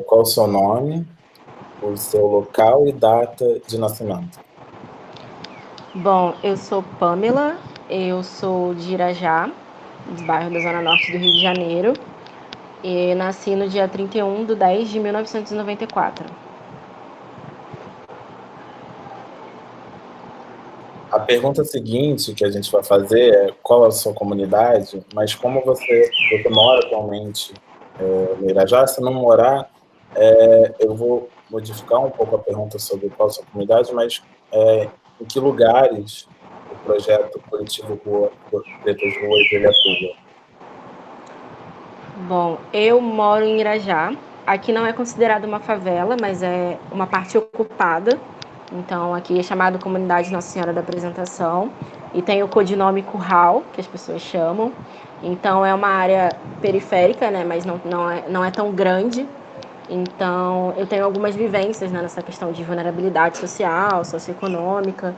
Qual o seu nome, o seu local e data de nascimento? Bom, eu sou Pamela, eu sou de Irajá, do bairro da Zona Norte do Rio de Janeiro, e nasci no dia 31/10/1994. A pergunta seguinte que a gente vai fazer é qual é a sua comunidade, mas como você mora atualmente no Irajá, se não morar, eu vou modificar um pouco a pergunta sobre qual a sua comunidade, mas em que lugares o projeto Coletivo Pretas Ruas ele atua? Bom, eu moro em Irajá. Aqui não é considerado uma favela, mas é uma parte ocupada. Então, aqui é chamado Comunidade Nossa Senhora da Apresentação. E tem o codinome Curral, que as pessoas chamam. Então, é uma área periférica, né? Mas não é tão grande. Então, eu tenho algumas vivências, né, nessa questão de vulnerabilidade social, socioeconômica.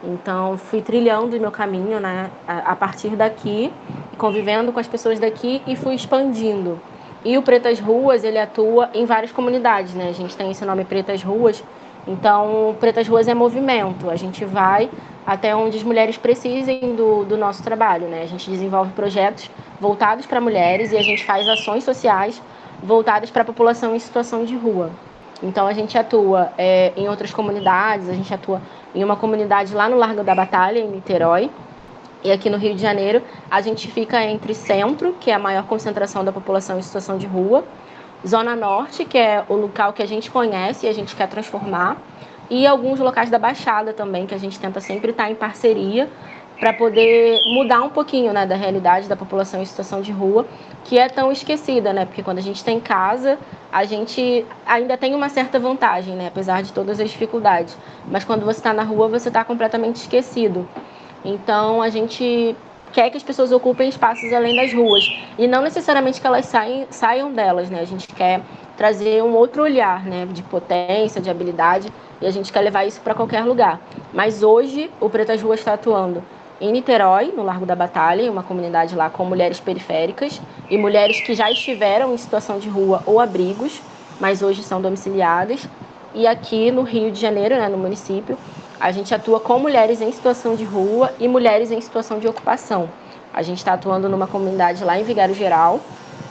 Então, fui trilhando o meu caminho, né, a partir daqui, convivendo com as pessoas daqui e fui expandindo. E o Pretas Ruas, ele atua em várias comunidades, né? A gente tem esse nome Pretas Ruas. Então, Pretas Ruas é movimento. A gente vai até onde as mulheres precisem do nosso trabalho, né? A gente desenvolve projetos voltados para mulheres e a gente faz ações sociais voltadas para a população em situação de rua. Então, a gente atua em outras comunidades, a gente atua em uma comunidade lá no Largo da Batalha, em Niterói, e aqui no Rio de Janeiro, a gente fica entre Centro, que é a maior concentração da população em situação de rua, Zona Norte, que é o local que a gente conhece e a gente quer transformar, e alguns locais da Baixada também, que a gente tenta sempre estar em parceria para poder mudar um pouquinho, né, da realidade da população em situação de rua, que é tão esquecida, né? Porque quando a gente tem casa, a gente ainda tem uma certa vantagem, né? Apesar de todas as dificuldades. Mas quando você está na rua, você está completamente esquecido. Então, a gente quer que as pessoas ocupem espaços além das ruas. E não necessariamente que elas saiam delas, né? A gente quer trazer um outro olhar, né? De potência, de habilidade. E a gente quer levar isso para qualquer lugar. Mas hoje, o Pretas Ruas está atuando em Niterói, no Largo da Batalha, uma comunidade lá com mulheres periféricas e mulheres que já estiveram em situação de rua ou abrigos, mas hoje são domiciliadas. E aqui no Rio de Janeiro, né, no município, a gente atua com mulheres em situação de rua e mulheres em situação de ocupação. A gente está atuando numa comunidade lá em Vigário Geral,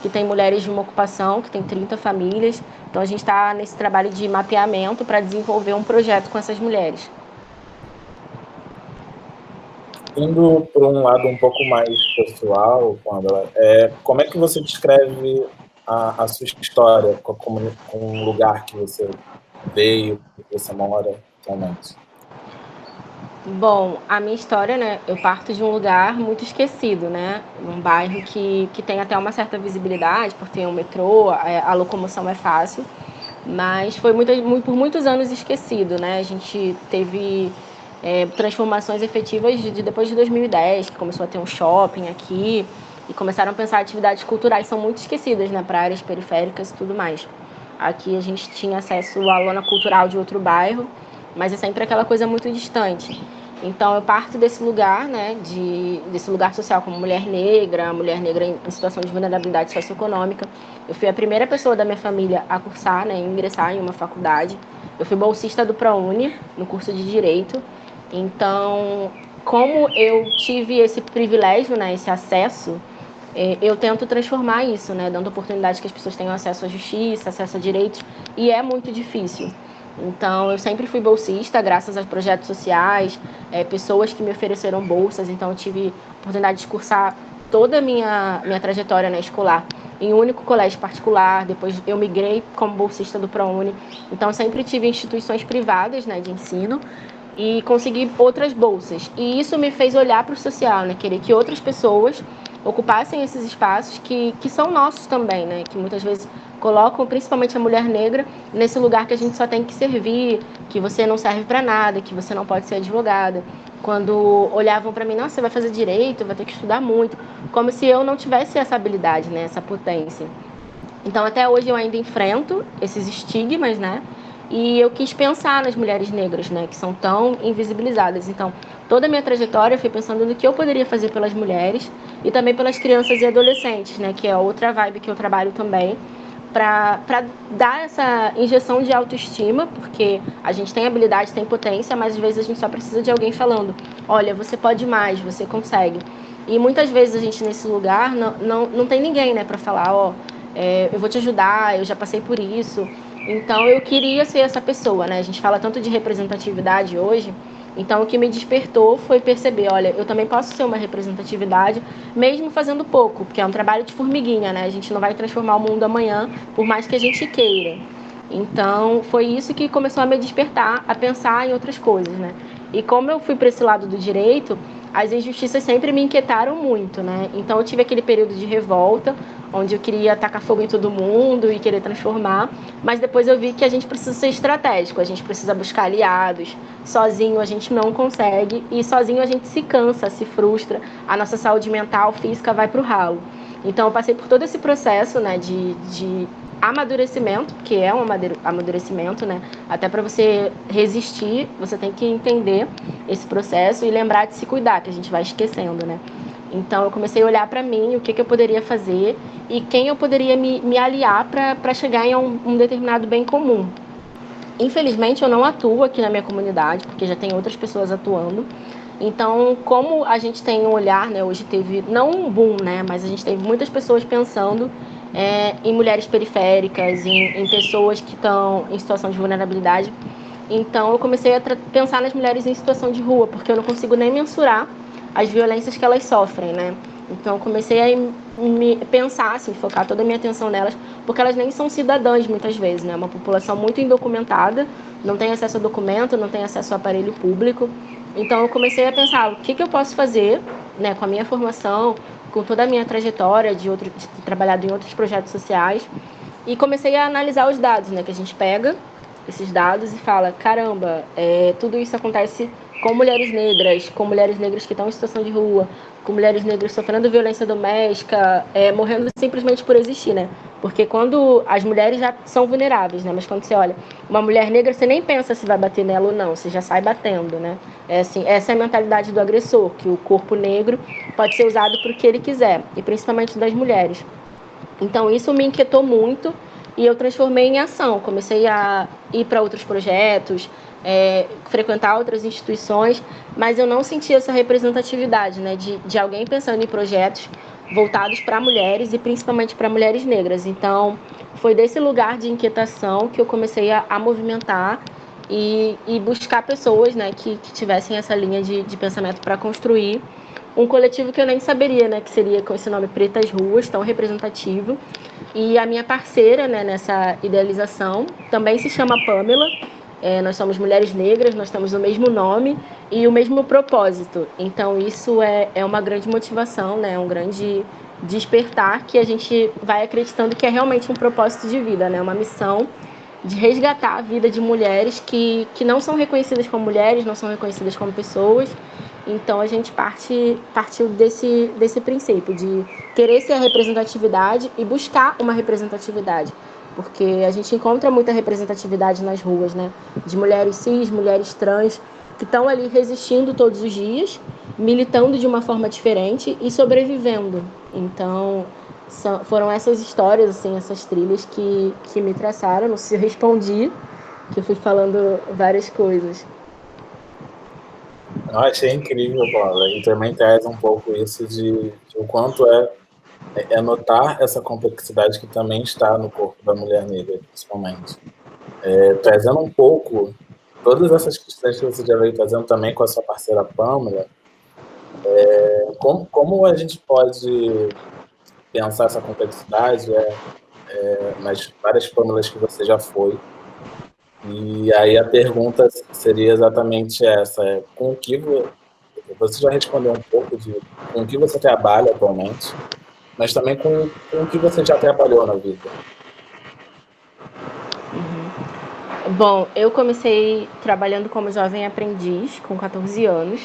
que tem mulheres de uma ocupação, que tem 30 famílias. Então, a gente está nesse trabalho de mapeamento para desenvolver um projeto com essas mulheres. Indo por um lado um pouco mais pessoal, Pamela, como é que você descreve a sua história com o lugar que você veio, que você mora atualmente? Bom, a minha história, né? Eu parto de um lugar muito esquecido, né? Num bairro que tem até uma certa visibilidade, por ter um metrô, a locomoção é fácil, mas foi por muitos anos esquecido, né? A gente teve transformações efetivas depois de 2010, que começou a ter um shopping aqui, e começaram a pensar atividades culturais, são muito esquecidas, né? Para áreas periféricas e tudo mais. Aqui a gente tinha acesso à lona cultural de outro bairro, mas é sempre aquela coisa muito distante. Então eu parto desse lugar, né, desse lugar social como mulher negra em situação de vulnerabilidade socioeconômica. Eu fui a primeira pessoa da minha família a cursar, né, ingressar em uma faculdade. Eu fui bolsista do ProUni, no curso de Direito. Então, como eu tive esse privilégio, né, esse acesso, eu tento transformar isso, né, dando oportunidade que as pessoas tenham acesso à justiça, acesso a direitos, e é muito difícil. Então, eu sempre fui bolsista, graças a projetos sociais, pessoas que me ofereceram bolsas. Então, eu tive a oportunidade de cursar toda a minha trajetória, né, escolar em um único colégio particular. Depois, eu migrei como bolsista do ProUni. Então, sempre tive instituições privadas, né, de ensino e consegui outras bolsas. E isso me fez olhar para o social, né, querer que outras pessoas ocupassem esses espaços que são nossos também, né, que muitas vezes colocam principalmente a mulher negra nesse lugar que a gente só tem que servir, que você não serve para nada, que você não pode ser advogada. Quando olhavam para mim, nossa, você vai fazer direito, vai ter que estudar muito, como se eu não tivesse essa habilidade, né, essa potência. Então, até hoje eu ainda enfrento esses estigmas, né? E eu quis pensar nas mulheres negras, né, que são tão invisibilizadas. Então, toda a minha trajetória eu fui pensando no que eu poderia fazer pelas mulheres e também pelas crianças e adolescentes, né, que é outra vibe que eu trabalho também, para dar essa injeção de autoestima, porque a gente tem habilidade, tem potência, mas às vezes a gente só precisa de alguém falando, olha, você pode mais, você consegue. E muitas vezes a gente nesse lugar não tem ninguém, né, para falar, eu vou te ajudar, eu já passei por isso. Então eu queria ser essa pessoa, né? A gente fala tanto de representatividade hoje, então o que me despertou foi perceber, olha, eu também posso ser uma representatividade, mesmo fazendo pouco, porque é um trabalho de formiguinha, né? A gente não vai transformar o mundo amanhã, por mais que a gente queira. Então foi isso que começou a me despertar a pensar em outras coisas, né? E como eu fui para esse lado do direito, as injustiças sempre me inquietaram muito, né? Então eu tive aquele período de revolta, onde eu queria tacar fogo em todo mundo e querer transformar, mas depois eu vi que a gente precisa ser estratégico, a gente precisa buscar aliados, sozinho a gente não consegue e sozinho a gente se cansa, se frustra, a nossa saúde mental, física vai para o ralo. Então eu passei por todo esse processo, né, de amadurecimento, que é um amadurecimento, né? Até para você resistir, você tem que entender esse processo e lembrar de se cuidar, que a gente vai esquecendo, né? Então eu comecei a olhar para mim, o que eu poderia fazer e quem eu poderia me aliar para chegar em um determinado bem comum. Infelizmente eu não atuo aqui na minha comunidade, porque já tem outras pessoas atuando. Então, como a gente tem um olhar, né, hoje teve, não um boom, né, mas a gente teve muitas pessoas pensando em mulheres periféricas, em pessoas que estão em situação de vulnerabilidade. Então, eu comecei a pensar nas mulheres em situação de rua, porque eu não consigo nem mensurar as violências que elas sofrem, né? Então, eu comecei a me pensar, assim, focar toda a minha atenção nelas, porque elas nem são cidadãs muitas vezes, né? É uma população muito indocumentada, não tem acesso a documento, não tem acesso a aparelho público. Então, eu comecei a pensar o que eu posso fazer, né, com a minha formação, com toda a minha trajetória de trabalhado em outros projetos sociais, e comecei a analisar os dados, né, que a gente pega esses dados e fala, caramba, tudo isso acontece com mulheres negras que estão em situação de rua, com mulheres negras sofrendo violência doméstica, morrendo simplesmente por existir, né? Porque quando as mulheres já são vulneráveis, né? Mas quando você olha uma mulher negra, você nem pensa se vai bater nela ou não, você já sai batendo, né? Assim, essa é a mentalidade do agressor, que o corpo negro pode ser usado para o que ele quiser, e principalmente das mulheres. Então isso me inquietou muito e eu transformei em ação. Comecei a ir para outros projetos, frequentar outras instituições, mas eu não sentia essa representatividade, né, de alguém pensando em projetos voltados para mulheres e principalmente para mulheres negras. Então foi desse lugar de inquietação que eu comecei a movimentar e buscar pessoas, né, que tivessem essa linha de pensamento para construir um coletivo que eu nem saberia, né, que seria com esse nome Pretas Ruas, tão representativo. E a minha parceira, né, nessa idealização também se chama Pamela. Nós somos mulheres negras, nós temos o mesmo nome e o mesmo propósito. Então isso é uma grande motivação, né, um grande despertar que a gente vai acreditando que é realmente um propósito de vida, né, uma missão de resgatar a vida de mulheres que não são reconhecidas como mulheres, não são reconhecidas como pessoas. Então a gente partiu desse princípio de querer ser a representatividade e buscar uma representatividade, porque a gente encontra muita representatividade nas ruas, né? De mulheres cis, mulheres trans, que estão ali resistindo todos os dias, militando de uma forma diferente e sobrevivendo. Então foram essas histórias, assim, essas trilhas que me traçaram. Não sei se eu respondi, que eu fui falando várias coisas. Eu achei incrível, Paula, e também traz um pouco isso de o quanto é notar essa complexidade que também está no corpo da mulher negra, principalmente. Trazendo um pouco todas essas questões que você já veio trazendo também com a sua parceira Pamela, como a gente pode pensar essa complexidade nas várias Pamelas que você já foi? E aí a pergunta seria exatamente essa, com o que você já respondeu um pouco de com o que você trabalha atualmente, mas também com o que você já trabalhou na vida. Bom, eu comecei trabalhando como jovem aprendiz com 14 anos,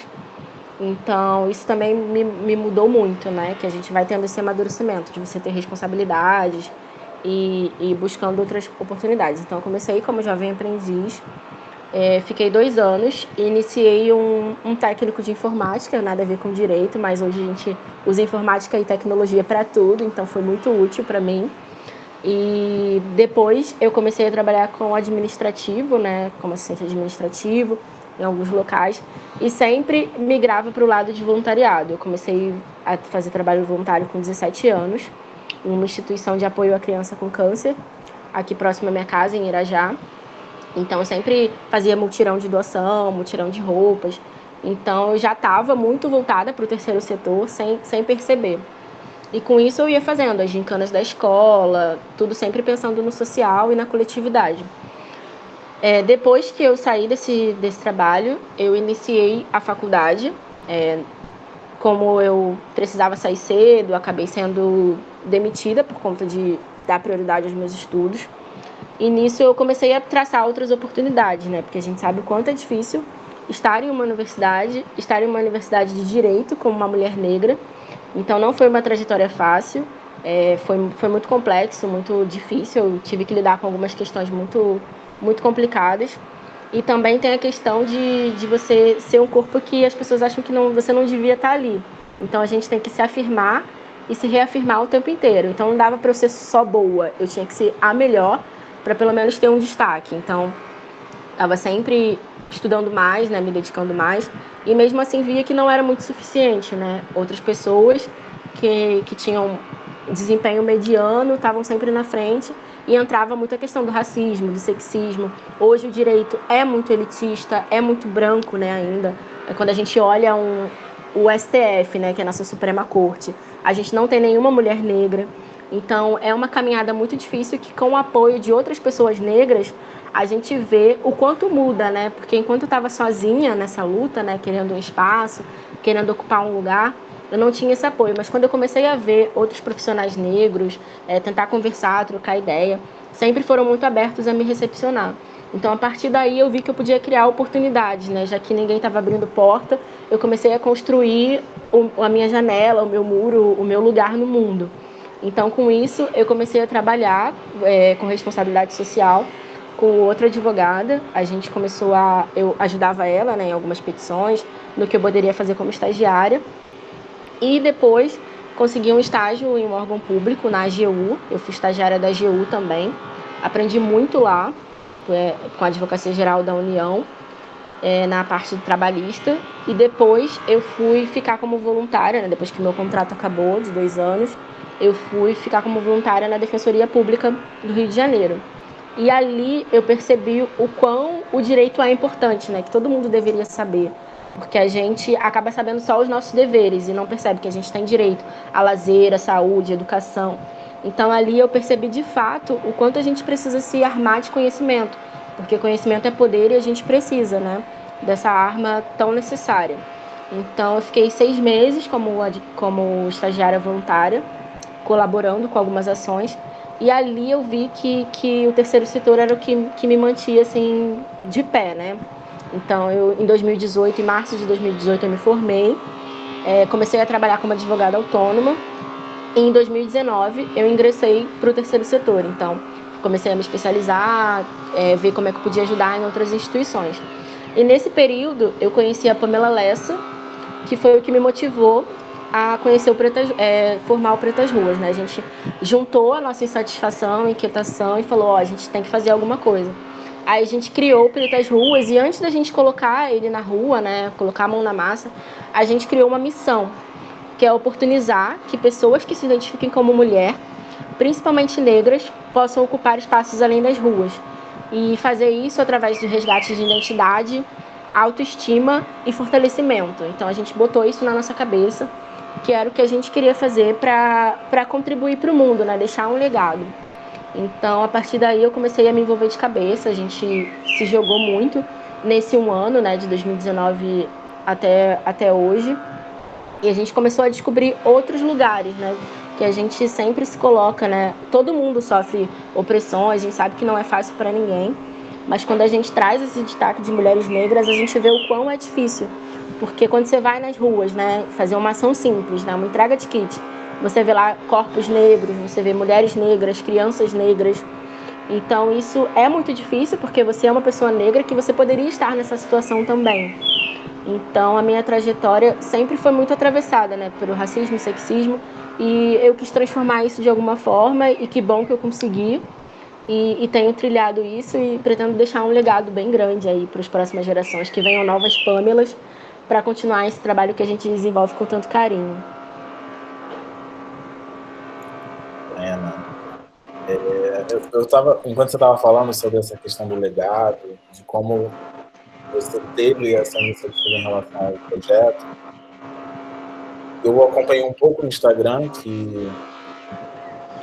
então isso também me mudou muito, né? Que a gente vai tendo esse amadurecimento de você ter responsabilidades e buscando outras oportunidades. Então eu comecei como jovem aprendiz, fiquei 2 anos e iniciei um técnico de informática, nada a ver com direito, mas hoje a gente usa informática e tecnologia para tudo, então foi muito útil para mim. E depois eu comecei a trabalhar com administrativo, né, como assistente administrativo, em alguns locais, e sempre migrava para o lado de voluntariado. Eu comecei a fazer trabalho voluntário com 17 anos, em uma instituição de apoio à criança com câncer, aqui próximo à minha casa, em Irajá. Então, eu sempre fazia mutirão de doação, mutirão de roupas. Então, eu já estava muito voltada para o terceiro setor, sem perceber. E com isso eu ia fazendo as gincanas da escola, tudo sempre pensando no social e na coletividade. Depois que eu saí desse trabalho, eu iniciei a faculdade. Como eu precisava sair cedo, acabei sendo demitida por conta de dar prioridade aos meus estudos. E nisso eu comecei a traçar outras oportunidades, né? Porque a gente sabe o quanto é difícil estar em uma universidade de direito como uma mulher negra. Então não foi uma trajetória fácil, foi muito complexo, muito difícil. Eu tive que lidar com algumas questões muito, muito complicadas. E também tem a questão de você ser um corpo que as pessoas acham que você não devia estar ali. Então a gente tem que se afirmar e se reafirmar o tempo inteiro. Então não dava para eu ser só boa, eu tinha que ser a melhor para pelo menos ter um destaque. Então estava sempre estudando mais, né, me dedicando mais, e mesmo assim via que não era muito suficiente, né? Outras pessoas que tinham desempenho mediano estavam sempre na frente, e entrava muito a questão do racismo, do sexismo. Hoje o direito é muito elitista, é muito branco, né, ainda. Quando a gente olha o STF, né, que é a nossa Suprema Corte, a gente não tem nenhuma mulher negra. Então é uma caminhada muito difícil que, com o apoio de outras pessoas negras, a gente vê o quanto muda, né? Porque enquanto eu estava sozinha nessa luta, né, querendo um espaço, querendo ocupar um lugar, eu não tinha esse apoio. Mas quando eu comecei a ver outros profissionais negros, tentar conversar, trocar ideia, sempre foram muito abertos a me recepcionar. Então, a partir daí, eu vi que eu podia criar oportunidades, né? Já que ninguém estava abrindo porta, eu comecei a construir a minha janela, o meu muro, o meu lugar no mundo. Então, com isso, eu comecei a trabalhar com responsabilidade social com outra advogada. A gente eu ajudava ela, né, em algumas petições, no que eu poderia fazer como estagiária. E depois consegui um estágio em um órgão público, na AGU. Eu fui estagiária da AGU também. Aprendi muito lá, com a Advocacia Geral da União, na parte trabalhista. E depois eu fui ficar como voluntária, né, depois que meu contrato acabou, de 2 anos, eu fui ficar como voluntária na Defensoria Pública do Rio de Janeiro. E ali eu percebi o quão o direito é importante, né? Que todo mundo deveria saber. Porque a gente acaba sabendo só os nossos deveres e não percebe que a gente tem direito a lazer, a saúde, a educação. Então ali eu percebi de fato o quanto a gente precisa se armar de conhecimento. Porque conhecimento é poder e a gente precisa, né, dessa arma tão necessária. Então eu fiquei 6 meses como estagiária voluntária, colaborando com algumas ações. E ali eu vi que o terceiro setor era o que me mantia assim, de pé, né? Então, em 2018, em março de 2018, eu me formei, comecei a trabalhar como advogada autônoma, e em 2019 eu ingressei para o terceiro setor. Então, comecei a me especializar, ver como é que eu podia ajudar em outras instituições. E nesse período, eu conheci a Pamela Lessa, que foi o que me motivou a conhecer formar o Pretas Ruas, né? A gente juntou a nossa insatisfação, inquietação e falou, a gente tem que fazer alguma coisa. Aí a gente criou o Pretas Ruas e antes da gente colocar ele na rua, né, colocar a mão na massa, a gente criou uma missão, que é oportunizar que pessoas que se identifiquem como mulher, principalmente negras, possam ocupar espaços além das ruas. E fazer isso através de resgate de identidade, autoestima e fortalecimento. Então a gente botou isso na nossa cabeça, que era o que a gente queria fazer para contribuir para o mundo, né? Deixar um legado. Então, a partir daí, eu comecei a me envolver de cabeça. A gente se jogou muito nesse 1 ano, né, de 2019 até hoje. E a gente começou a descobrir outros lugares, né? Que a gente sempre se coloca, né? Todo mundo sofre opressões, a gente sabe que não é fácil para ninguém. Mas quando a gente traz esse destaque de mulheres negras, a gente vê o quão é difícil. Porque quando você vai nas ruas, né, fazer uma ação simples, né, uma entrega de kit, você vê lá corpos negros, você vê mulheres negras, crianças negras. Então isso é muito difícil, porque você é uma pessoa negra que você poderia estar nessa situação também. Então, a minha trajetória sempre foi muito atravessada, né, pelo racismo, sexismo, e eu quis transformar isso de alguma forma, e que bom que eu consegui, e tenho trilhado isso, e pretendo deixar um legado bem grande aí para as próximas gerações, que venham novas Pamelas para continuar esse trabalho que a gente desenvolve com tanto carinho. Enquanto você estava falando sobre essa questão do legado, de como você teve essa iniciativa em relação ao projeto, eu acompanhei um pouco no Instagram, que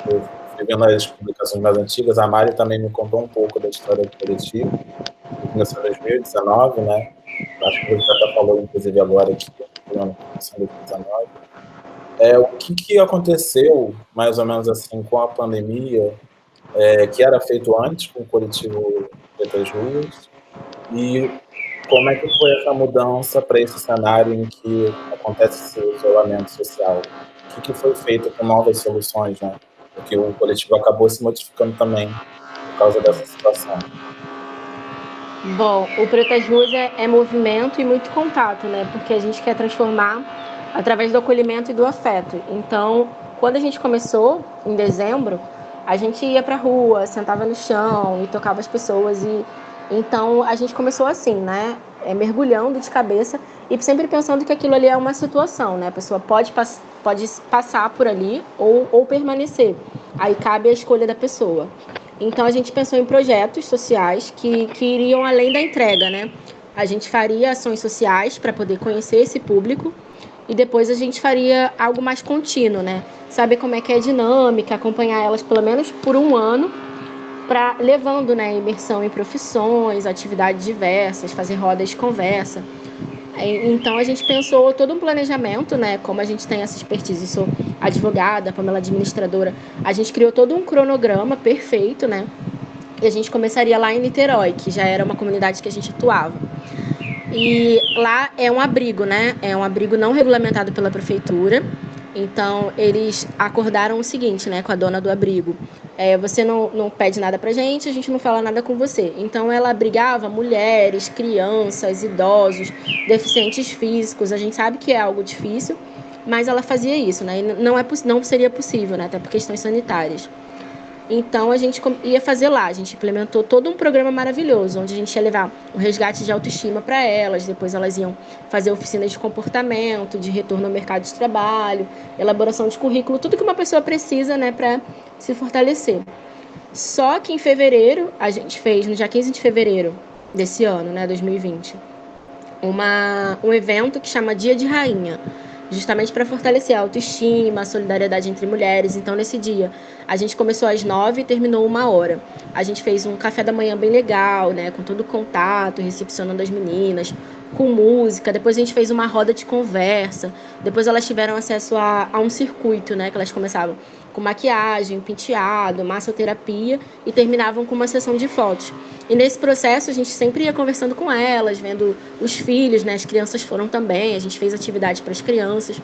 eu fui vendo as publicações mais antigas, a Mari também me contou um pouco da história do coletivo, que começou em 2019, né? Acho que você até falou, inclusive, agora que foi ano começou em 2019. O que aconteceu, mais ou menos assim, com a pandemia, que era feito antes com o coletivo Pretas Ruas, e como é que foi essa mudança para esse cenário em que acontece esse isolamento social? O que foi feito com novas soluções, né? Porque o coletivo acabou se modificando também por causa dessa situação. Bom, o Pretas Ruas é movimento e muito contato, né? Porque a gente quer transformar através do acolhimento e do afeto. Então, quando a gente começou, em dezembro, a gente ia pra rua, sentava no chão e tocava as pessoas. Então, a gente começou assim, né? Mergulhando de cabeça e sempre pensando que aquilo ali é uma situação, né? A pessoa pode passar por ali ou permanecer. Aí cabe a escolha da pessoa. Então, a gente pensou em projetos sociais que iriam além da entrega, né? A gente faria ações sociais para poder conhecer esse público e depois a gente faria algo mais contínuo, né? Saber como é que é a dinâmica, acompanhar elas pelo menos por um ano, levando, né, imersão em profissões, atividades diversas, fazer rodas de conversa. Então, a gente pensou todo um planejamento, né? Como a gente tem essa expertise, eu sou advogada, a Pamela administradora, a gente criou todo um cronograma perfeito, né? E a gente começaria lá em Niterói, que já era uma comunidade que a gente atuava. E lá é um abrigo, né? É um abrigo não regulamentado pela prefeitura. Então, eles acordaram o seguinte, né, com a dona do abrigo. Você não pede nada pra gente, a gente não fala nada com você. Então, ela abrigava mulheres, crianças, idosos, deficientes físicos. A gente sabe que é algo difícil, mas ela fazia isso, né? E não seria possível, né, até por questões sanitárias. Então, a gente ia fazer lá, a gente implementou todo um programa maravilhoso, onde a gente ia levar o resgate de autoestima para elas, depois elas iam fazer oficinas de comportamento, de retorno ao mercado de trabalho, elaboração de currículo, tudo que uma pessoa precisa, né, para se fortalecer. Só que em fevereiro, a gente fez, no dia 15 de fevereiro desse ano, né, 2020, um evento que chama Dia de Rainha, justamente para fortalecer a autoestima, a solidariedade entre mulheres. Então, nesse dia, a gente começou às 9h e terminou 1h. A gente fez um café da manhã bem legal, né, com todo o contato, recepcionando as meninas, com música. Depois a gente fez uma roda de conversa. Depois elas tiveram acesso a um circuito, né, que elas começavam com maquiagem, penteado, massoterapia e terminavam com uma sessão de fotos. E nesse processo a gente sempre ia conversando com elas, vendo os filhos, né? As crianças foram também, a gente fez atividade para as crianças.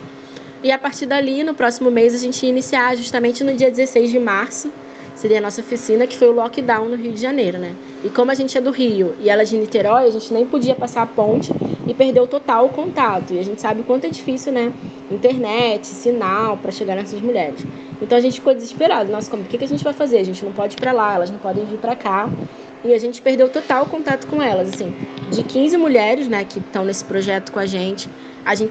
E a partir dali, no próximo mês, a gente ia iniciar justamente no dia 16 de março, seria a nossa oficina, que foi o lockdown no Rio de Janeiro, né? E como a gente é do Rio e ela é de Niterói, a gente nem podia passar a ponte e perdeu total o contato. E a gente sabe o quanto é difícil, né? Internet, sinal, para chegar nessas mulheres. Então a gente ficou desesperado. Nossa, o que a gente vai fazer? A gente não pode ir para lá, elas não podem vir para cá. E a gente perdeu total contato com elas, assim. De 15 mulheres, né, que estão nesse projeto com a gente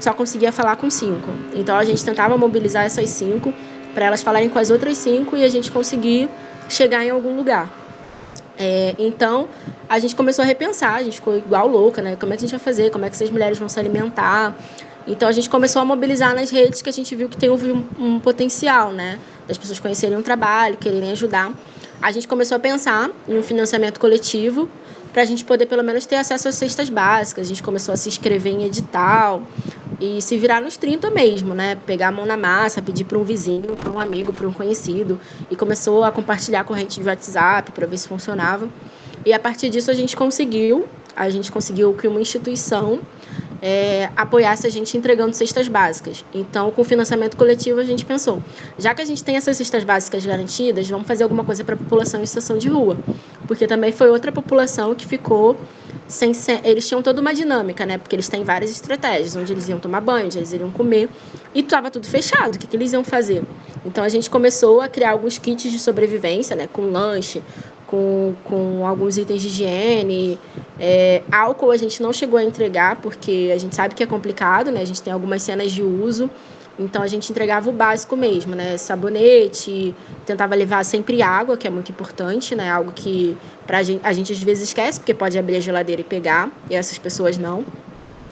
só conseguia falar com 5. Então a gente tentava mobilizar essas 5 para elas falarem com as outras 5 e a gente conseguir chegar em algum lugar. Então a gente começou a repensar, a gente ficou igual louca, né? Como é que a gente vai fazer? Como é que essas mulheres vão se alimentar? Então a gente começou a mobilizar nas redes, que a gente viu que tem um potencial, né? Das pessoas conhecerem um trabalho, quererem ajudar. A gente começou a pensar em um financiamento coletivo para a gente poder pelo menos ter acesso às cestas básicas. A gente começou a se inscrever em edital e se virar nos 30 mesmo, né? Pegar a mão na massa, pedir para um vizinho, para um amigo, para um conhecido, e começou a compartilhar corrente de WhatsApp para ver se funcionava. E a partir disso a gente conseguiu que uma instituição apoiasse a gente entregando cestas básicas. Então, com o financiamento coletivo, a gente pensou, já que a gente tem essas cestas básicas garantidas, vamos fazer alguma coisa para a população em situação de rua, porque também foi outra população que ficou eles tinham toda uma dinâmica, né? Porque eles têm várias estratégias, onde eles iam tomar banho, onde eles iriam comer, e estava tudo fechado. O que eles iam fazer? Então a gente começou a criar alguns kits de sobrevivência, né? Com lanche, com alguns itens de higiene. Álcool a gente não chegou a entregar, porque a gente sabe que é complicado, né? A gente tem algumas cenas de uso. Então a gente entregava o básico mesmo, né? Sabonete, tentava levar sempre água, que é muito importante, né? Algo que a gente às vezes esquece, porque pode abrir a geladeira e pegar, e essas pessoas não.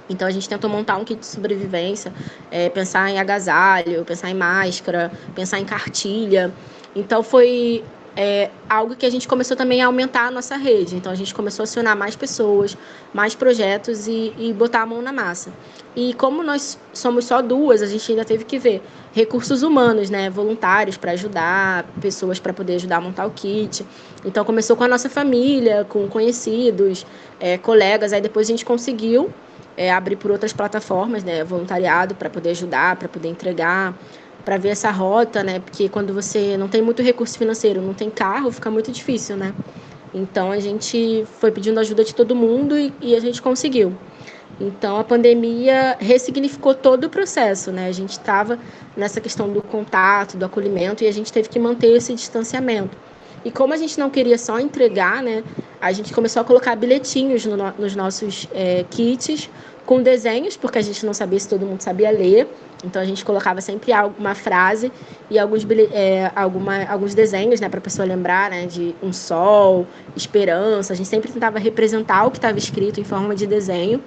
Então a gente tentou montar um kit de sobrevivência, pensar em agasalho, pensar em máscara, pensar em cartilha. Então foi algo que a gente começou também a aumentar a nossa rede. Então a gente começou a acionar mais pessoas, mais projetos e botar a mão na massa. E como nós somos só duas, a gente ainda teve que ver recursos humanos, né, voluntários para ajudar, pessoas para poder ajudar a montar o kit. Então começou com a nossa família, com conhecidos, colegas, aí depois a gente conseguiu abrir por outras plataformas, né, voluntariado, para poder ajudar, para poder entregar, para ver essa rota, né, porque quando você não tem muito recurso financeiro, não tem carro, fica muito difícil, né. Então a gente foi pedindo ajuda de todo mundo e a gente conseguiu. Então a pandemia ressignificou todo o processo, né, a gente estava nessa questão do contato, do acolhimento, e a gente teve que manter esse distanciamento. E como a gente não queria só entregar, né, a gente começou a colocar bilhetinhos nos nossos kits, com desenhos, porque a gente não sabia se todo mundo sabia ler. Então a gente colocava sempre uma frase e alguns desenhos, né, para a pessoa lembrar, né, de um sol, esperança. A gente sempre tentava representar o que estava escrito em forma de desenho.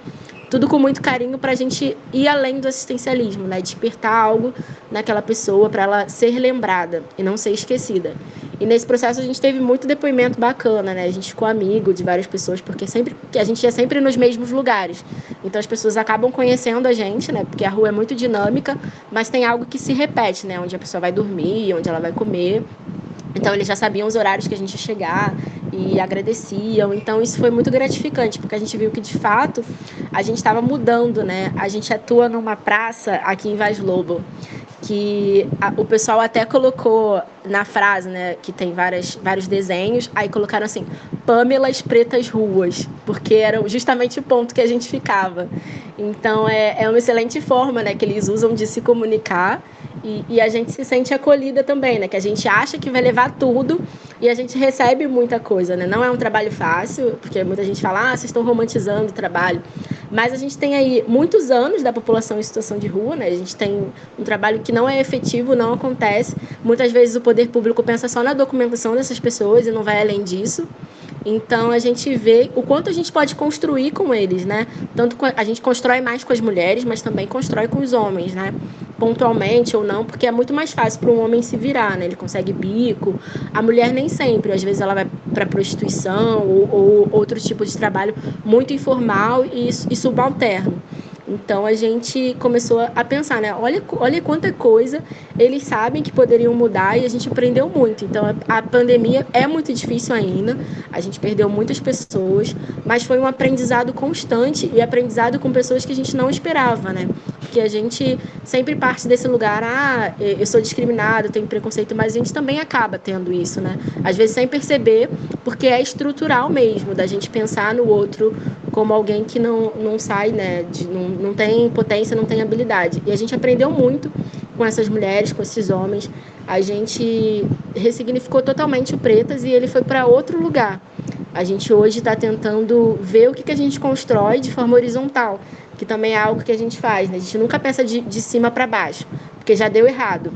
Tudo com muito carinho para a gente ir além do assistencialismo, né? Despertar algo naquela pessoa para ela ser lembrada e não ser esquecida. E nesse processo a gente teve muito depoimento bacana, né? A gente ficou amigo de várias pessoas, porque a gente ia sempre nos mesmos lugares. Então as pessoas acabam conhecendo a gente, né? Porque a rua é muito dinâmica, mas tem algo que se repete, né? Onde a pessoa vai dormir, onde ela vai comer. Então eles já sabiam os horários que a gente ia chegar e agradeciam. Então isso foi muito gratificante, porque a gente viu que de fato a gente estava mudando, né? A gente atua numa praça aqui em Vaz Lobo, que o pessoal até colocou na frase, né, que tem vários desenhos, aí colocaram assim, Pâmelas Pretas Ruas, porque era justamente o ponto que a gente ficava. Então é uma excelente forma, né, que eles usam de se comunicar, e a gente se sente acolhida também, né, que a gente acha que vai levar tudo e a gente recebe muita coisa, né? Não é um trabalho fácil, porque muita gente fala, vocês estão romantizando o trabalho. Mas a gente tem aí muitos anos da população em situação de rua, né? A gente tem um trabalho que não é efetivo, não acontece. Muitas vezes o poder público pensa só na documentação dessas pessoas e não vai além disso. Então a gente vê o quanto a gente pode construir com eles, né? Tanto a gente constrói mais com as mulheres, mas também constrói com os homens, né? Pontualmente ou não, porque é muito mais fácil para um homem se virar, né? Ele consegue bico. A mulher nem sempre, às vezes ela vai para prostituição ou outro tipo de trabalho muito informal e subalterno. Então a gente começou a pensar, né? Olha quanta coisa eles sabem que poderiam mudar e a gente aprendeu muito. Então a pandemia é muito difícil ainda, a gente perdeu muitas pessoas, mas foi um aprendizado constante e aprendizado com pessoas que a gente não esperava, né? Porque a gente sempre parte desse lugar, eu sou discriminado, tenho preconceito, mas a gente também acaba tendo isso, né? Às vezes sem perceber, porque é estrutural mesmo, da gente pensar no outro como alguém que não sai, né? Não tem potência, não tem habilidade. E a gente aprendeu muito com essas mulheres, com esses homens. A gente ressignificou totalmente o Pretas e ele foi para outro lugar. A gente hoje está tentando ver o que a gente constrói de forma horizontal, que também é algo que a gente faz, né? A gente nunca pensa de cima para baixo, porque já deu errado.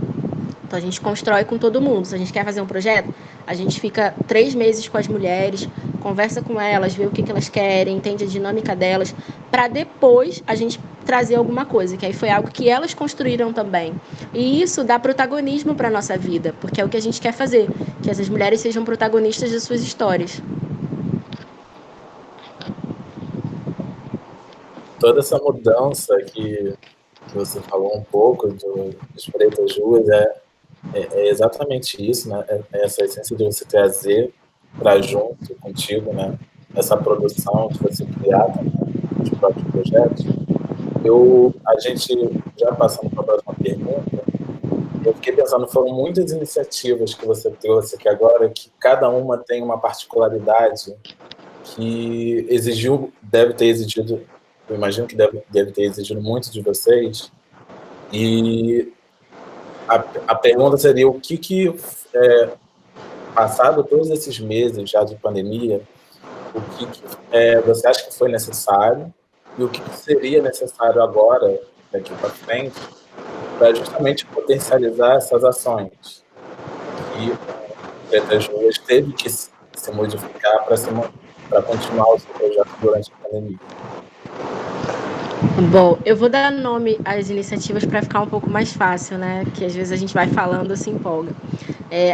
Então a gente constrói com todo mundo. Se a gente quer fazer um projeto, a gente fica 3 meses com as mulheres, conversa com elas, vê o que elas querem, entende a dinâmica delas, para depois a gente trazer alguma coisa, que aí foi algo que elas construíram também. E isso dá protagonismo para a nossa vida, porque é o que a gente quer fazer, que essas mulheres sejam protagonistas das suas histórias. Toda essa mudança que você falou um pouco dos Pretas Ruas é exatamente isso, né? Essa essência de você trazer para junto contigo, né? Essa produção de você criar também os próprios projetos. A gente já passando para a próxima pergunta, eu fiquei pensando, foram muitas iniciativas que você trouxe aqui agora, que cada uma tem uma particularidade que deve ter exigido, eu imagino que deve ter exigido muito de vocês, e a pergunta seria o que passado todos esses meses já de pandemia, o que você acha que foi necessário e o que seria necessário agora, daqui para frente, para justamente potencializar essas ações que o Pretas Ruas teve que se modificar para continuar o seu projeto durante a pandemia? Bom, eu vou dar nome às iniciativas para ficar um pouco mais fácil, né? Que às vezes a gente vai falando e se empolga.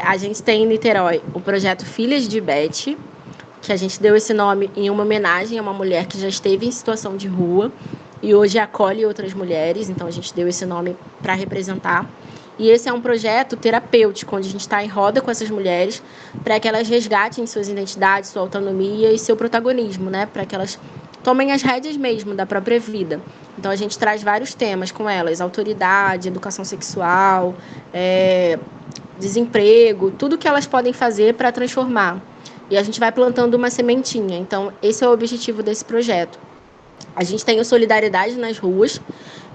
A gente tem em Niterói o projeto Filhas de Beth, que a gente deu esse nome em uma homenagem a uma mulher que já esteve em situação de rua e hoje acolhe outras mulheres, então a gente deu esse nome para representar. E esse é um projeto terapêutico, onde a gente está em roda com essas mulheres para que elas resgatem suas identidades, sua autonomia e seu protagonismo, né? Para que elas tomem as rédeas mesmo da própria vida. Então a gente traz vários temas com elas: autoridade, educação sexual, desemprego, tudo que elas podem fazer para transformar. E a gente vai plantando uma sementinha. Então esse é o objetivo desse projeto. A gente tem o Solidariedade nas Ruas,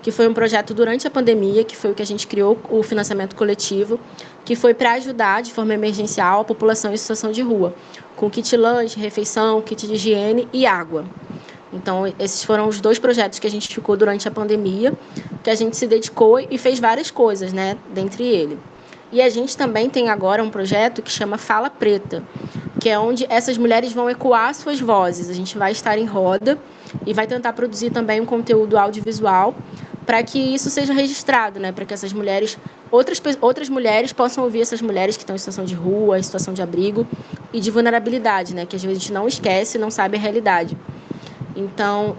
que foi um projeto durante a pandemia, que foi o que a gente criou, o financiamento coletivo, que foi para ajudar de forma emergencial a população em situação de rua, com kit lanche, refeição, kit de higiene e água. Então, esses foram os 2 projetos que a gente ficou durante a pandemia, que a gente se dedicou e fez várias coisas, né, dentre ele. E a gente também tem agora um projeto que chama Fala Preta, que é onde essas mulheres vão ecoar suas vozes. A gente vai estar em roda e vai tentar produzir também um conteúdo audiovisual para que isso seja registrado, né, para que essas mulheres, outras mulheres possam ouvir essas mulheres que estão em situação de rua, em situação de abrigo e de vulnerabilidade, né, que às vezes a gente não esquece, não sabe a realidade. Então,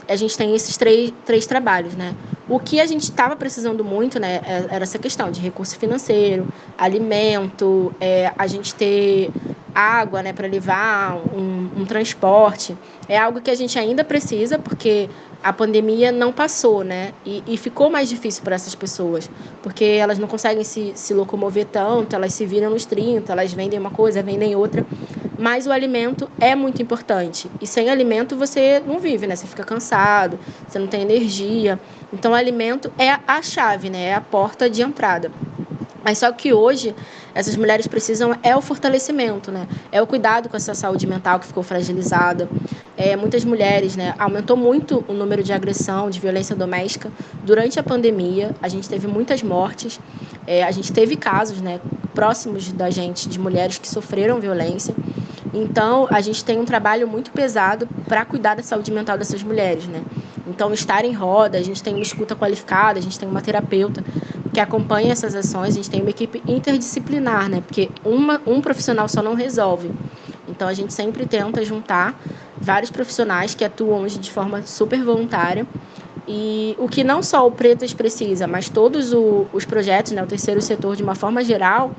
a gente tem esses três trabalhos, né? O que a gente estava precisando muito, né, era essa questão de recurso financeiro, alimento, a gente ter água, né, para levar um transporte. É algo que a gente ainda precisa, porque a pandemia não passou, né? E ficou mais difícil para essas pessoas, porque elas não conseguem se locomover tanto, elas se viram nos 30, elas vendem uma coisa, vendem outra. Mas o alimento é muito importante. E sem alimento você não vive, né? Você fica cansado, você não tem energia. Então o alimento é a chave, né? É a porta de entrada. Mas só que hoje essas mulheres precisam o fortalecimento, né? É o cuidado com essa saúde mental que ficou fragilizada. Muitas mulheres, né? Aumentou muito o número de agressão, de violência doméstica durante a pandemia. A gente teve muitas mortes. A gente teve casos, né, próximos da gente, de mulheres que sofreram violência. Então, a gente tem um trabalho muito pesado para cuidar da saúde mental dessas mulheres, né? Então, estar em roda, a gente tem uma escuta qualificada, a gente tem uma terapeuta que acompanha essas ações, a gente tem uma equipe interdisciplinar, né? Porque um profissional só não resolve. Então, a gente sempre tenta juntar vários profissionais que atuam hoje de forma super voluntária. E o que não só o Pretas precisa, mas todos os projetos, né, o terceiro setor de uma forma geral,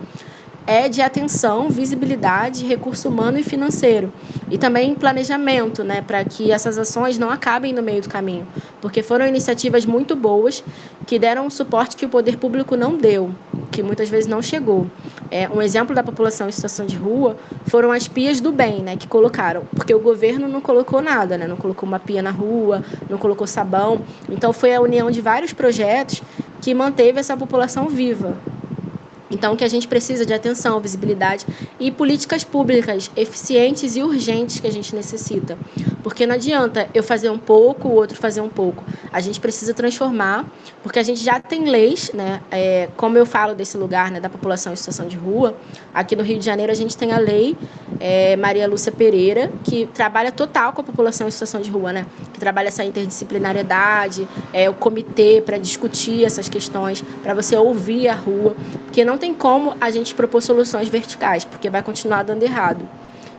é de atenção, visibilidade, recurso humano e financeiro. E também planejamento, né, para que essas ações não acabem no meio do caminho. Porque foram iniciativas muito boas que deram um suporte que o poder público não deu, que muitas vezes não chegou. Um exemplo da população em situação de rua foram as pias do bem, né, que colocaram. Porque o governo não colocou nada, né, não colocou uma pia na rua, não colocou sabão. Então foi a união de vários projetos que manteve essa população viva. Então, o que a gente precisa de atenção, visibilidade e políticas públicas eficientes e urgentes que a gente necessita. Porque não adianta eu fazer um pouco, o outro fazer um pouco. A gente precisa transformar, porque a gente já tem leis, né? Como eu falo desse lugar, né, da população em situação de rua, aqui no Rio de Janeiro a gente tem a lei Maria Lúcia Pereira, que trabalha total com a população em situação de rua, né? Que trabalha essa interdisciplinariedade, o comitê para discutir essas questões, para você ouvir a rua, porque não tem como a gente propor soluções verticais, porque vai continuar dando errado.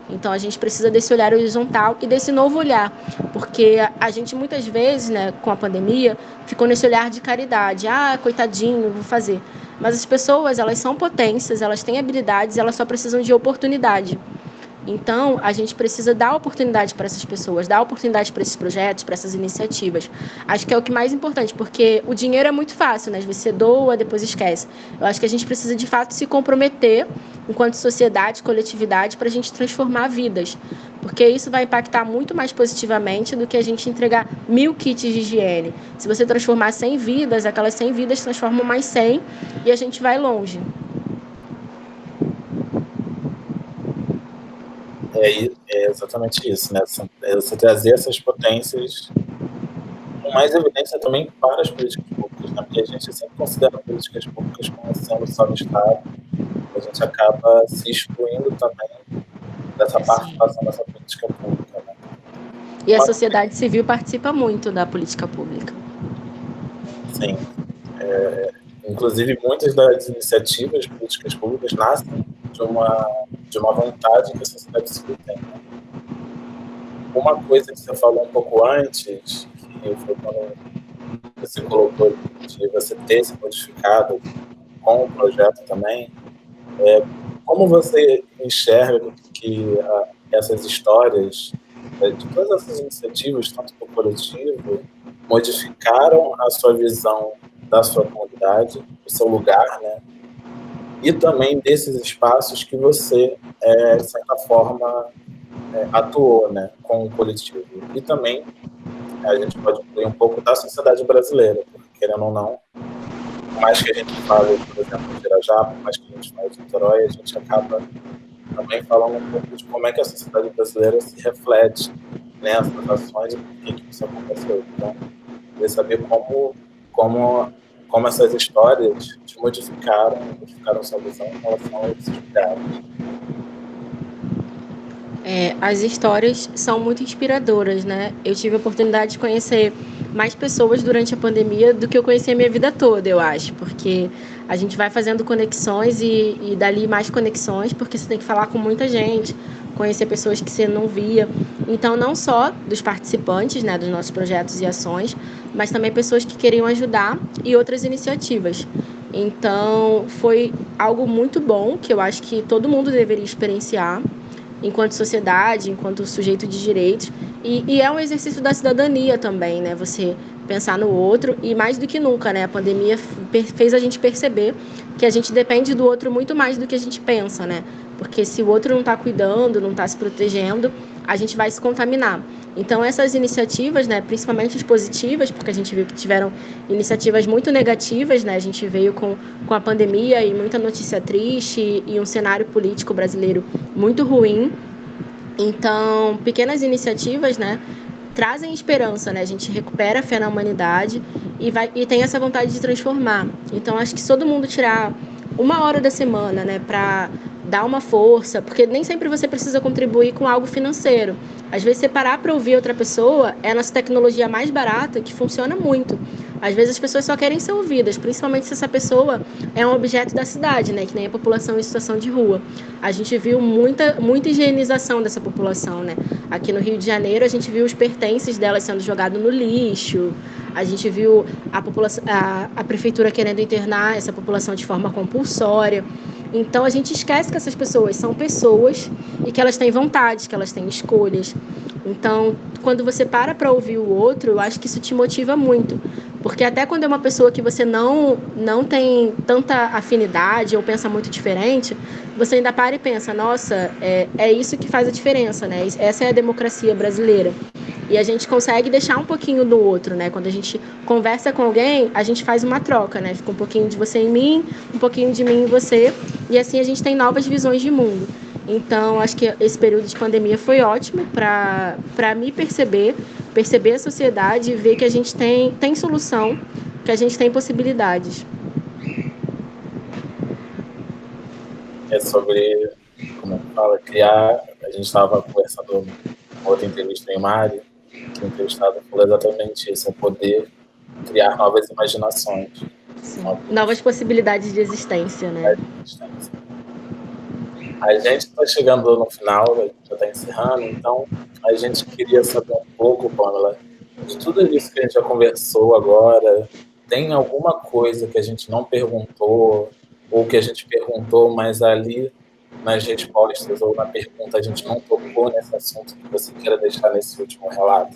Então, a gente precisa desse olhar horizontal e desse novo olhar, porque a gente muitas vezes, né, com a pandemia, ficou nesse olhar de caridade. Ah, coitadinho, vou fazer. Mas as pessoas, elas são potências, elas têm habilidades, elas só precisam de oportunidade. Então, a gente precisa dar oportunidade para essas pessoas, dar oportunidade para esses projetos, para essas iniciativas. Acho que é o que mais importante, porque o dinheiro é muito fácil, né? Às vezes você doa, depois esquece. Eu acho que a gente precisa, de fato, se comprometer enquanto sociedade, coletividade, para a gente transformar vidas. Porque isso vai impactar muito mais positivamente do que a gente entregar 1000 kits de higiene. Se você transformar 100 vidas, aquelas 100 vidas transformam mais 100 e a gente vai longe. É exatamente isso, né? Você trazer essas potências com mais evidência também para as políticas públicas, né? Porque a gente sempre considera políticas públicas como sendo só do Estado, a gente acaba se excluindo também dessa participação dessa política pública, né? E a sociedade civil participa muito da política pública. Sim. Inclusive, muitas das iniciativas políticas públicas nascem de uma vontade que a sociedade civil tem, né? Uma coisa que você falou um pouco antes, que foi quando você colocou de você ter se modificado com o projeto também, como você enxerga que essas histórias, de todas essas iniciativas, tanto do coletivo, modificaram a sua visão da sua comunidade, do seu lugar, né? E também desses espaços que você, de certa forma, atuou, né, com o coletivo. E também a gente pode incluir um pouco da sociedade brasileira, porque, querendo ou não, por mais que a gente fale, por exemplo, de Irajá, por mais que a gente fale de Niterói, a gente acaba também falando um pouco de como é que a sociedade brasileira se reflete nessas ações e por que isso aconteceu. Então, eu queria saber como essas histórias te modificaram sua visão em relação a esses lugares. As histórias são muito inspiradoras, né? Eu tive a oportunidade de conhecer mais pessoas durante a pandemia do que eu conheci a minha vida toda, eu acho, porque a gente vai fazendo conexões e dali mais conexões, porque você tem que falar com muita gente, conhecer pessoas que você não via. Então, não só dos participantes, né, dos nossos projetos e ações, mas também pessoas que queriam ajudar e outras iniciativas. Então, foi algo muito bom, que eu acho que todo mundo deveria experienciar, enquanto sociedade, enquanto sujeito de direitos, e é um exercício da cidadania também, né? Você pensar no outro, e mais do que nunca, né? A pandemia fez a gente perceber que a gente depende do outro muito mais do que a gente pensa, né? Porque se o outro não está cuidando, não está se protegendo, a gente vai se contaminar. Então, essas iniciativas, né, principalmente as positivas, porque a gente viu que tiveram iniciativas muito negativas, né? A gente veio com a pandemia e muita notícia triste e um cenário político brasileiro muito ruim. Então, pequenas iniciativas, né, trazem esperança, né? A gente recupera a fé na humanidade e tem essa vontade de transformar. Então, acho que se todo mundo tirar 1 hora da semana, né, para dar uma força, porque nem sempre você precisa contribuir com algo financeiro. Às vezes, você parar para ouvir outra pessoa é a nossa tecnologia mais barata, que funciona muito. Às vezes, as pessoas só querem ser ouvidas, principalmente se essa pessoa é um objeto da cidade, né, que nem a população em situação de rua. A gente viu muita higienização dessa população, né? Aqui no Rio de Janeiro, a gente viu os pertences delas sendo jogados no lixo, a gente viu a prefeitura querendo internar essa população de forma compulsória. Então, a gente esquece que essas pessoas são pessoas e que elas têm vontades, que elas têm escolhas. Então, quando você para ouvir o outro, eu acho que isso te motiva muito. Porque até quando é uma pessoa que você não tem tanta afinidade ou pensa muito diferente, você ainda para e pensa, nossa, é isso que faz a diferença, né? Essa é a democracia brasileira. E a gente consegue deixar um pouquinho do outro, né? Quando a gente conversa com alguém, a gente faz uma troca, né? Fica um pouquinho de você em mim, um pouquinho de mim em você, e assim a gente tem novas visões de mundo. Então, acho que esse período de pandemia foi ótimo para me perceber a sociedade e ver que a gente tem solução, que a gente tem possibilidades. É sobre, como é que fala, criar. A gente estava conversando com outra entrevista em Mari, que o entrevistado falou exatamente isso, é poder criar novas imaginações. Novas possibilidades de existência, né? A gente está chegando no final, a gente já está encerrando, então a gente queria saber um pouco, Pamela, de tudo isso que a gente já conversou agora, tem alguma coisa que a gente não perguntou, ou que a gente perguntou, mas ali nas respostas ou na pergunta a gente não tocou nesse assunto que você queira deixar nesse último relato?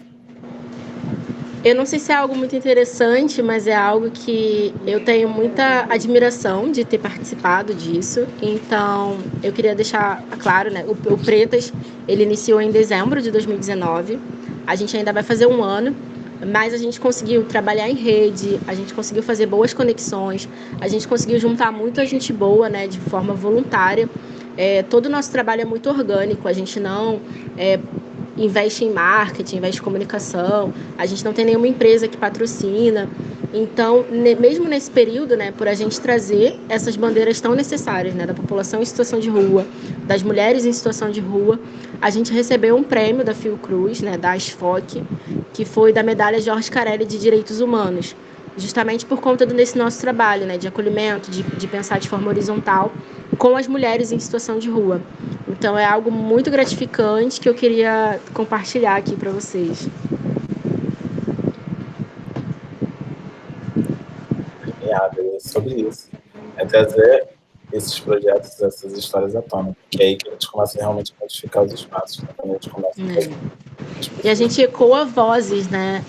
Eu não sei se é algo muito interessante, mas é algo que eu tenho muita admiração de ter participado disso. Então, eu queria deixar claro, né? O Pretas, ele iniciou em dezembro de 2019. A gente ainda vai fazer um ano, mas a gente conseguiu trabalhar em rede, a gente conseguiu fazer boas conexões, a gente conseguiu juntar muita gente boa, né? De forma voluntária. Todo o nosso trabalho é muito orgânico, a gente não investe em marketing, investe em comunicação, a gente não tem nenhuma empresa que patrocina. Então, mesmo nesse período, né, por a gente trazer essas bandeiras tão necessárias, né, da população em situação de rua, das mulheres em situação de rua, a gente recebeu um prêmio da Fiocruz, né, da ASFOC, que foi da medalha Jorge Carelli de Direitos Humanos, justamente por conta desse nosso trabalho, né, de acolhimento, de pensar de forma horizontal com as mulheres em situação de rua. Então é algo muito gratificante que eu queria compartilhar aqui para vocês. É sobre isso. É trazer esses projetos, essas histórias à tona, que é aí que a gente começa realmente a modificar os espaços, né? Quando a gente começa a fazer. E a gente ecoa vozes, né?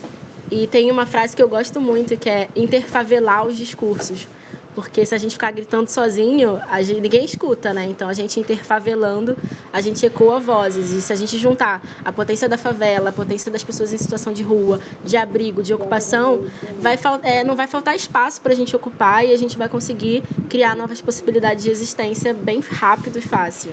E tem uma frase que eu gosto muito, que é interfavelar os discursos. Porque se a gente ficar gritando sozinho, ninguém escuta, né? Então, a gente interfavelando, a gente ecoa vozes. E se a gente juntar a potência da favela, a potência das pessoas em situação de rua, de abrigo, de ocupação, não vai faltar espaço para a gente ocupar e a gente vai conseguir criar novas possibilidades de existência bem rápido e fácil.